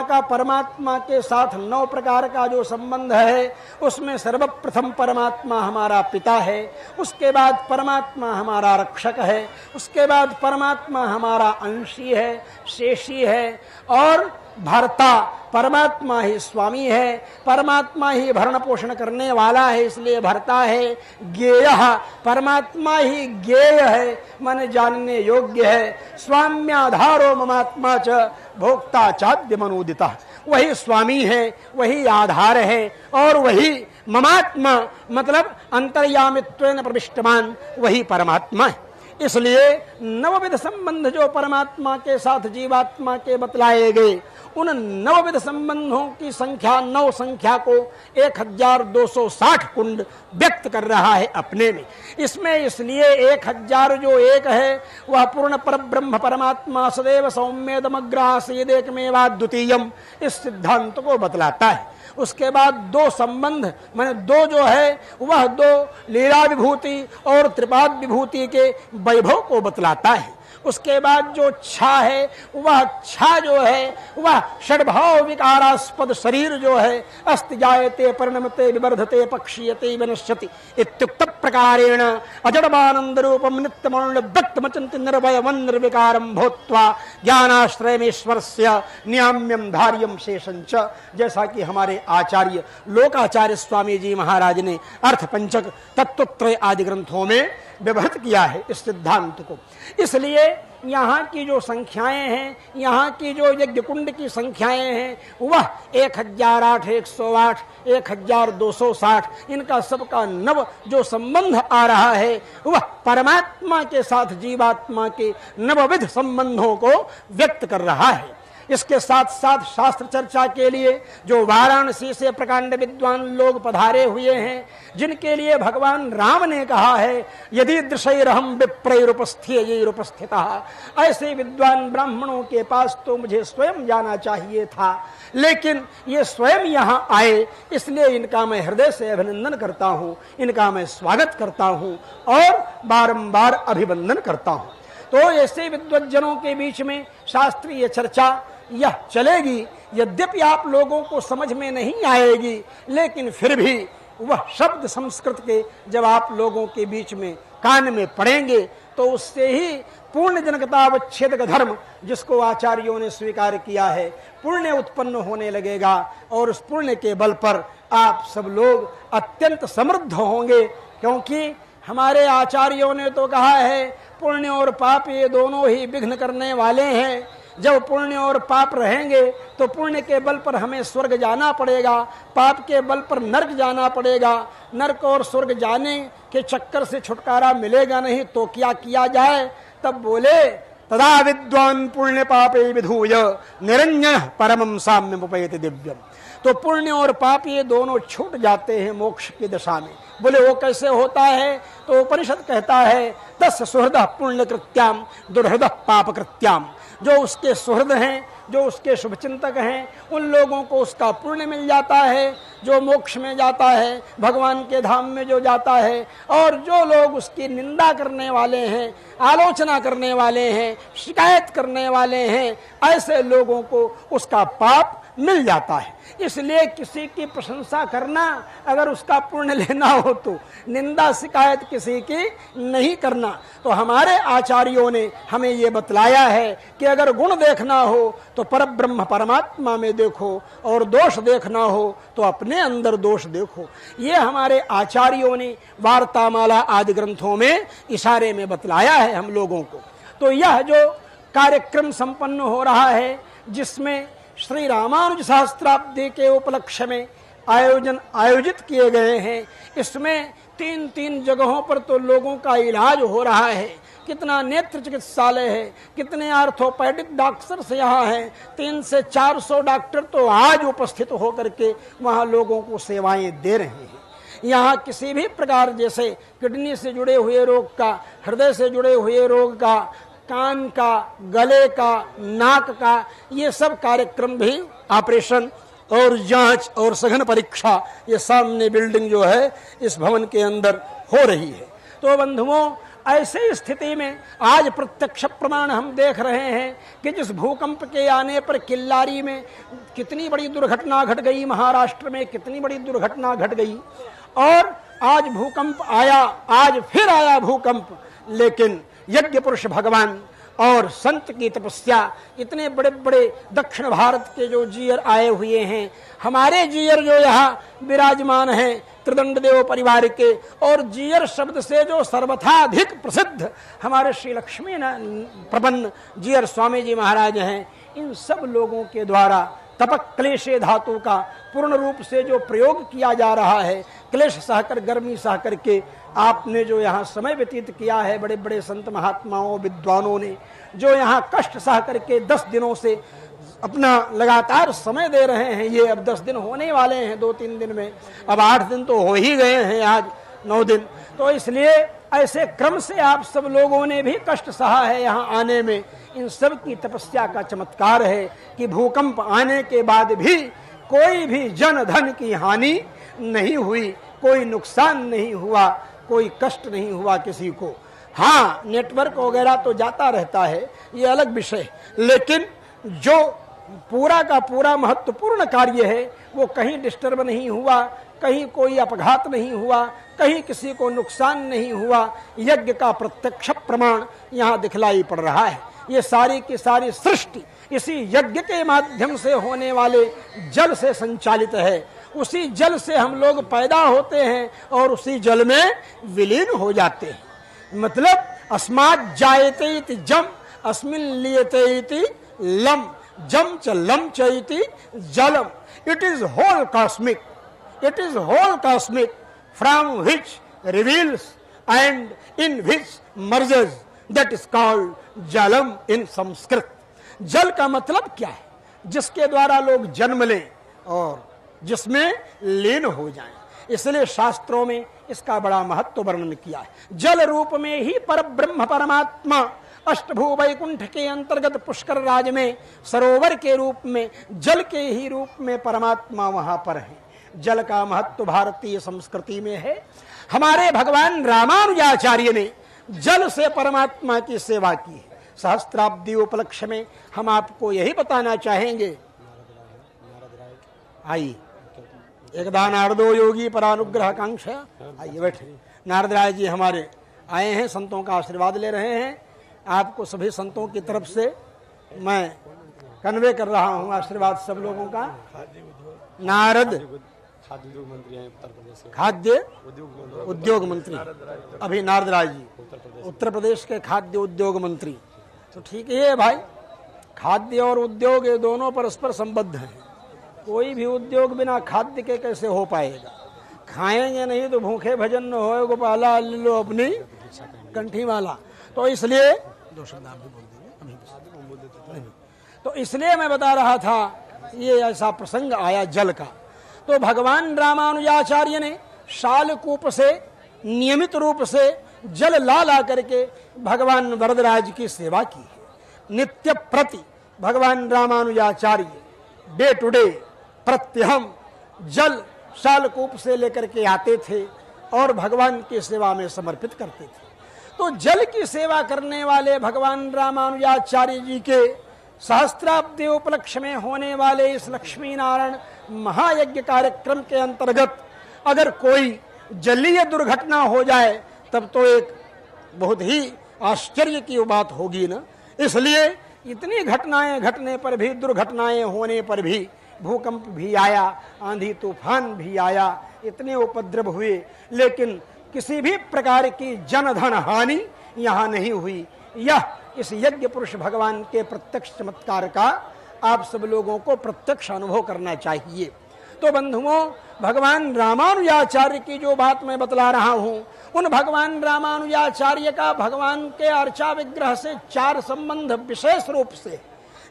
का परमात्मा के साथ 9 प्रकार का जो संबंध है, उसमें सर्वप्रथम परमात्मा हमारा पिता है, उसके बाद परमात्मा हमारा रक्षक है, उसके बाद परमात्मा हमारा अंशी है, शेषी है और भर्ता परमात्मा ही स्वामी है, परमात्मा ही भरण पोषण करने वाला है, इसलिए भर्ता है। ज्ञेयः परमात्मा ही ज्ञेय है, मन जानने योग्य है। स्वाम्याधारो ममात्मा च भोक्ता चाद्य मनोदितः। वही स्वामी है, वही आधार है और वही ममात्मा मतलब अंतर्यामित्वेन प्रविष्टमान, वही परमात्मा है। इसलिए नवविध संबंध जो परमात्मा के साथ जीवात्मा के बतलाए गए, उन नवविध संबंधों की संख्या, 9 संख्या को 1260 कुंड व्यक्त कर रहा है अपने में। इसमें इसलिए 1000 जो एक है वह पूर्ण पर ब्रह्म परमात्मा सदैव सौम्येदमग्रासीदेकमेवा द्वितीयम, इस सिद्धांत को बतलाता है। उसके बाद 2 संबंध माने 2 जो है वह 2 लीला विभूति और त्रिपाद विभूति के वैभव को बतलाता है। उसके बाद जो छा है वह छा जो है वह षड्भाव विकारास्पद शरीर जो है अस्ति जायते परिणमते विवर्धते पक्षीयते विनश्यति इत्युक्त प्रकारेण अजडमानंद रूपम नित्यमौल व्यक्तमचन्ति निर्भयं निर्विकारं भूत्वा ज्ञानाश्रयमेश्वरस्य नियाम्यम धार्यम शेषंच, जैसा कि हमारे आचार्य लोकाचार्य स्वामी जी महाराज ने अर्थ पंचक तत्वत्रय आदि ग्रंथों में व्यवहित किया है इस सिद्धांत को। इसलिए यहाँ की जो संख्याएं हैं, यहाँ की जो यज्ञ कुंड की संख्याएं हैं वह 1008, 108, 1260, इनका सबका नव जो संबंध आ रहा है वह परमात्मा के साथ जीवात्मा के नवविध संबंधों को व्यक्त कर रहा है। इसके साथ साथ शास्त्र चर्चा के लिए जो वाराणसी से प्रकांड विद्वान लोग पधारे हुए हैं, जिनके लिए भगवान राम ने कहा है यदि दृशैरहं विप्रैरुपस्थितः, ऐसे विद्वान ब्राह्मणों के पास तो मुझे स्वयं जाना चाहिए था, लेकिन ये स्वयं यहाँ आए, इसलिए इनका मैं हृदय से अभिनंदन करता हूँ, इनका मैं स्वागत करता हूँ और बारंबार अभिवंदन करता हूँ। तो ऐसे विद्वज्जनों के बीच में शास्त्रीय चर्चा यह चलेगी। यद्यपि आप लोगों को समझ में नहीं आएगी, लेकिन फिर भी वह शब्द संस्कृत के जब आप लोगों के बीच में कान में पड़ेंगे तो उससे ही पूर्ण जनकतावच्छेदक धर्म जिसको आचार्यों ने स्वीकार किया है पुण्य उत्पन्न होने लगेगा, और उस पुण्य के बल पर आप सब लोग अत्यंत समृद्ध होंगे। क्योंकि हमारे आचार्यों ने तो कहा है पुण्य और पाप ये दोनों ही विघ्न करने वाले हैं। जब पुण्य और पाप रहेंगे तो पुण्य के बल पर हमें स्वर्ग जाना पड़ेगा, पाप के बल पर नरक जाना पड़ेगा। नरक और स्वर्ग जाने के चक्कर से छुटकारा मिलेगा नहीं तो क्या किया जाए? तब बोले तदा विद्वान पुण्य पापे विधूय निरंजन परमं साम्यमुपैति दिव्यम। तो पुण्य और पाप ये दोनों छूट जाते हैं मोक्ष की दशा में। बोले वो कैसे होता है? तो उपनिषद कहता है तस्य सुहृदः पुण्य कृत्याम दुर्हृदः पाप कृत्याम। जो उसके सुहृद हैं, जो उसके शुभचिंतक हैं, उन लोगों को उसका पुण्य मिल जाता है, जो मोक्ष में जाता है, भगवान के धाम में जो जाता है। और जो लोग उसकी निंदा करने वाले हैं, आलोचना करने वाले हैं, शिकायत करने वाले हैं, ऐसे लोगों को उसका पाप मिल जाता है। इसलिए किसी की प्रशंसा करना, अगर उसका पुण्य लेना हो तो निंदा शिकायत किसी की नहीं करना। तो हमारे आचार्यों ने हमें ये बतलाया है कि अगर गुण देखना हो तो परब्रह्म परमात्मा में देखो, और दोष देखना हो तो अपने अंदर दोष देखो। ये हमारे आचार्यों ने वार्तामाला आदि ग्रंथों में इशारे में बतलाया है हम लोगों को। तो यह जो कार्यक्रम संपन्न हो रहा है, जिसमें श्री रामानुज सहस्त्राब्दी के उपलक्ष्य में आयोजित किए गए हैं, इसमें 3 जगहों पर तो लोगों का इलाज हो रहा है। कितना नेत्र चिकित्सालय है, कितने आर्थोपेडिक डॉक्टर्स यहाँ हैं, 300 से 400 डॉक्टर तो आज उपस्थित होकर के वहाँ लोगों को सेवाएं दे रहे हैं। यहाँ किसी भी प्रकार, जैसे किडनी से जुड़े हुए रोग का, हृदय से जुड़े हुए रोग का, कान का, गले का, नाक का, ये सब कार्यक्रम भी, ऑपरेशन और जांच और सघन परीक्षा, ये सामने बिल्डिंग जो है इस भवन के अंदर हो रही है। तो बंधुओं, ऐसे स्थिति में आज प्रत्यक्ष प्रमाण हम देख रहे हैं कि जिस भूकंप के आने पर किल्लारी में कितनी बड़ी दुर्घटना घट गई, महाराष्ट्र में कितनी बड़ी दुर्घटना घट गई, और आज भूकंप आया, आज फिर आया भूकंप, लेकिन यज्ञ पुरुष भगवान और संत की तपस्या, इतने बड़े बड़े दक्षिण भारत के जो जीयर आए हुए हैं, हमारे जीयर जो यहाँ विराजमान हैं त्रिदंड देव परिवार के, और जीयर शब्द से जो सर्वथा अधिक प्रसिद्ध हमारे श्री लक्ष्मी प्रपन्न जीयर स्वामी जी महाराज हैं, इन सब लोगों के द्वारा तपक क्लेशे धातु का पूर्ण रूप से जो प्रयोग किया जा रहा है, क्लेश सहकर गर्मी सह करके आपने जो यहाँ समय व्यतीत किया है, बड़े बड़े संत महात्माओं विद्वानों ने जो यहाँ कष्ट सह करके 10 दिनों से अपना लगातार समय दे रहे हैं। ये अब 10 दिन होने वाले हैं, 2-3 दिन में, अब 8 दिन तो हो ही गए हैं, आज 9 दिन। तो इसलिए ऐसे क्रम से आप सब लोगों ने भी कष्ट सहा है यहाँ आने में। इन सब की तपस्या का चमत्कार है कि भूकंप आने के बाद भी कोई भी जन धन की हानि नहीं हुई, कोई नुकसान नहीं हुआ, कोई कष्ट नहीं हुआ किसी को। हाँ, नेटवर्क वगैरह तो जाता रहता है, ये अलग विषय, लेकिन जो पूरा का पूरा महत्वपूर्ण कार्य है वो कहीं डिस्टर्ब नहीं हुआ, कहीं कोई अपघात नहीं हुआ, कहीं किसी को नुकसान नहीं हुआ। यज्ञ का प्रत्यक्ष प्रमाण यहाँ दिखलाई पड़ रहा है। ये सारी की सारी सृष्टि इसी यज्ञ के माध्यम से होने वाले जल से संचालित है। उसी जल से हम लोग पैदा होते हैं और उसी जल में विलीन हो जाते हैं। मतलब अस्मात् जायते इति जम, अस्मिन् लीयते इति लम, जम च लम च इति जलम। It is whole cosmic, it is whole cosmic from which reveals and in which merges, that is called jalam in Sanskrit। जल का मतलब क्या है? जिसके द्वारा लोग जन्म लें और जिसमें लीन हो जाएं। इसलिए शास्त्रों में इसका बड़ा महत्व वर्णन किया है। जल रूप में ही पर ब्रह्म परमात्मा अष्टभू वैकुंठ के अंतर्गत पुष्कर राज में सरोवर के रूप में, जल के ही रूप में परमात्मा वहां पर है। जल का महत्व भारतीय संस्कृति में है। हमारे भगवान रामानुजाचार्य ने जल से परमात्मा की सेवा की है। सहस्त्राब्दी उपलक्ष्य में हम आपको यही बताना चाहेंगे। आइए, एकदा नारदो योगी परानुग्रह कांक्षा, आइए बैठे। नारद राय जी हमारे आए हैं, संतों का आशीर्वाद ले रहे हैं। आपको सभी संतों की तरफ से मैं कन्वे कर रहा हूँ आशीर्वाद सब लोगों का। नारद खाद्य उद्योग मंत्री, अभी नारद राय जी उत्तर प्रदेश के खाद्य उद्योग मंत्री। तो ठीक है भाई, खाद्य और उद्योग ये दोनों परस्पर संबद्ध हैं। कोई भी उद्योग बिना खाद्य के कैसे हो पाएगा? खाएंगे नहीं तो भूखे भजन न हो, गोपाला लो अपनी कंठी वाला। तो इसलिए 2 शब्द आप भी बोल देंगे। तो इसलिए मैं बता रहा था ये ऐसा प्रसंग आया जल का। तो भगवान रामानुजाचार्य ने शालकूप से नियमित रूप से जल ला करके भगवान वरदराज की सेवा की है। नित्य प्रति भगवान रामानुजाचार्य डे टू डे प्रत्यहम जल शालकूप से लेकर के आते थे और भगवान की सेवा में समर्पित करते थे। तो जल की सेवा करने वाले भगवान रामानुजाचार्य जी के सहस्त्राब्दी उपलक्ष्य में होने वाले इस लक्ष्मी नारायण महायज्ञ कार्यक्रम के अंतर्गत अगर कोई जलीय दुर्घटना हो जाए तब तो एक बहुत ही आश्चर्य की बात होगी ना। इसलिए इतनी घटनाएं घटने पर भी, दुर्घटनाएं होने पर भी, भूकंप भी आया, आंधी तूफान भी आया, इतने उपद्रव हुए, लेकिन किसी भी प्रकार की जनधन हानि यहाँ नहीं हुई। यह इस यज्ञ पुरुष भगवान के प्रत्यक्ष चमत्कार का आप सब लोगों को प्रत्यक्ष अनुभव करना चाहिए। तो बंधुओं, भगवान रामानुजाचार्य की जो बात मैं बतला रहा हूँ, उन भगवान रामानुजाचार्य का भगवान के अर्चा विग्रह से 4 संबंध विशेष रूप से,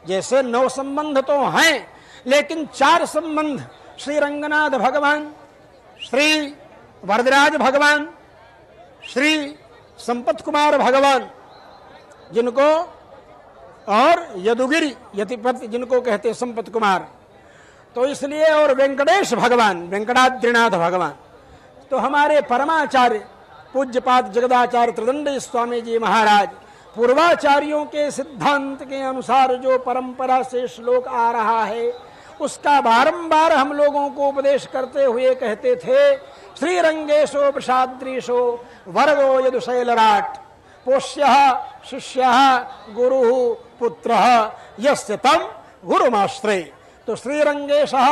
जैसे 9 संबंध तो हैं, लेकिन 4 संबंध श्री रंगनाथ भगवान, श्री वरदराज भगवान, श्री संपत कुमार भगवान जिनको, और यदुगिरी यतिपति जिनको कहते संपत कुमार, तो इसलिए, और वेंकटेश भगवान, वेंकटाद्रिनाथ भगवान। तो हमारे परमाचार्य पूज्यपाद जगदाचार्य त्रिदंडी स्वामी जी महाराज पूर्वाचार्यों के सिद्धांत के अनुसार जो परंपरा से श्लोक आ रहा है उसका बारंबार हम लोगों को उपदेश करते हुए कहते थे, श्रीरंगेशो प्रसाद्रीशो वरदो यदुशैलराट पोष्यः शिष्यः गुरुः पुत्रः यस्य तम गुरुमाश्रय। तो श्रीरंगेशः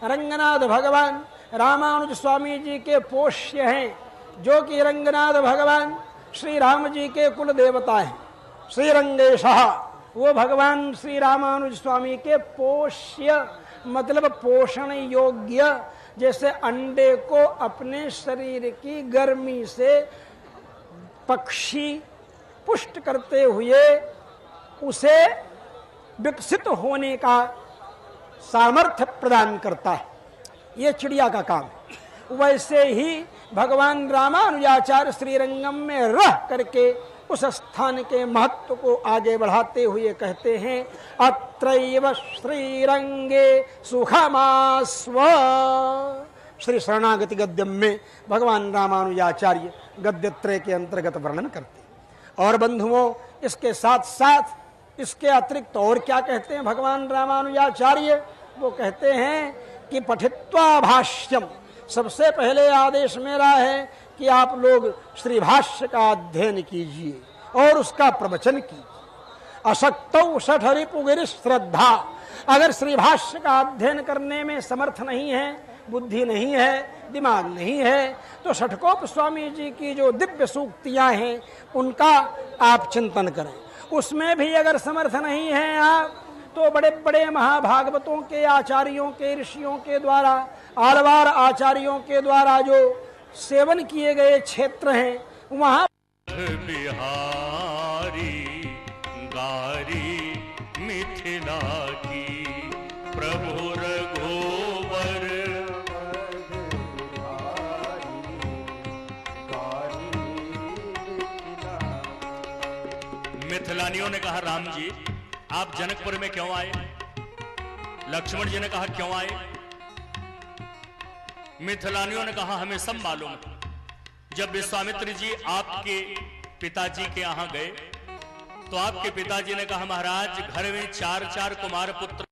रंगनाथ भगवान रामानुज स्वामी जी के पोष्य हैं, जो कि रंगनाथ भगवान श्री राम जी के कुल देवता हैं। श्रीरंगेशः वो भगवान श्री रामानुज स्वामी के पोष्य, मतलब पोषण योग्य, जैसे अंडे को अपने शरीर की गर्मी से पक्षी पुष्ट करते हुए उसे विकसित होने का सामर्थ्य प्रदान करता है, ये चिड़िया का काम है। वैसे ही भगवान रामानुजाचार्य श्रीरंगम में रह करके उस स्थान के महत्व को आगे बढ़ाते हुए कहते हैं, अत्रैव श्रीरंगे सुखमास्व। श्री शरणागति गद्यम में भगवान रामानुजाचार्य गद्यत्रय के अंतर्गत वर्णन करते। और बंधुओं, इसके साथ साथ इसके अतिरिक्त और क्या कहते हैं भगवान रामानुजाचार्य? वो कहते हैं कि पठित्वा भाष्यम, सबसे पहले आदेश मेरा है कि आप लोग श्री भाष्य का अध्ययन कीजिए और उसका प्रवचन कीजिए। अशक्तौ शठरिपुगिरि श्रद्धा, अगर श्री भाष्य का अध्ययन करने में समर्थ नहीं है, बुद्धि नहीं है, दिमाग नहीं है, तो षटकोप स्वामी जी की जो दिव्य सूक्तियां हैं उनका आप चिंतन करें। उसमें भी अगर समर्थ नहीं है आप, तो बड़े बड़े महाभागवतों के आचार्यों के, ऋषियों के द्वारा, आलवार आचार्यों के द्वारा जो सेवन किए गए क्षेत्र हैं वहां बिहारी गारी मिथिला की प्रभु रघुवर। मिथिलानियों ने कहा, राम जी आप जनकपुर में क्यों आए? लक्ष्मण जी ने कहा, क्यों आए? मिथिलानियों ने कहा, हमें सब मालूम है। जब विश्वामित्र जी आपके पिताजी के यहां गए तो आपके पिताजी ने कहा, महाराज घर में 4 कुमार पुत्र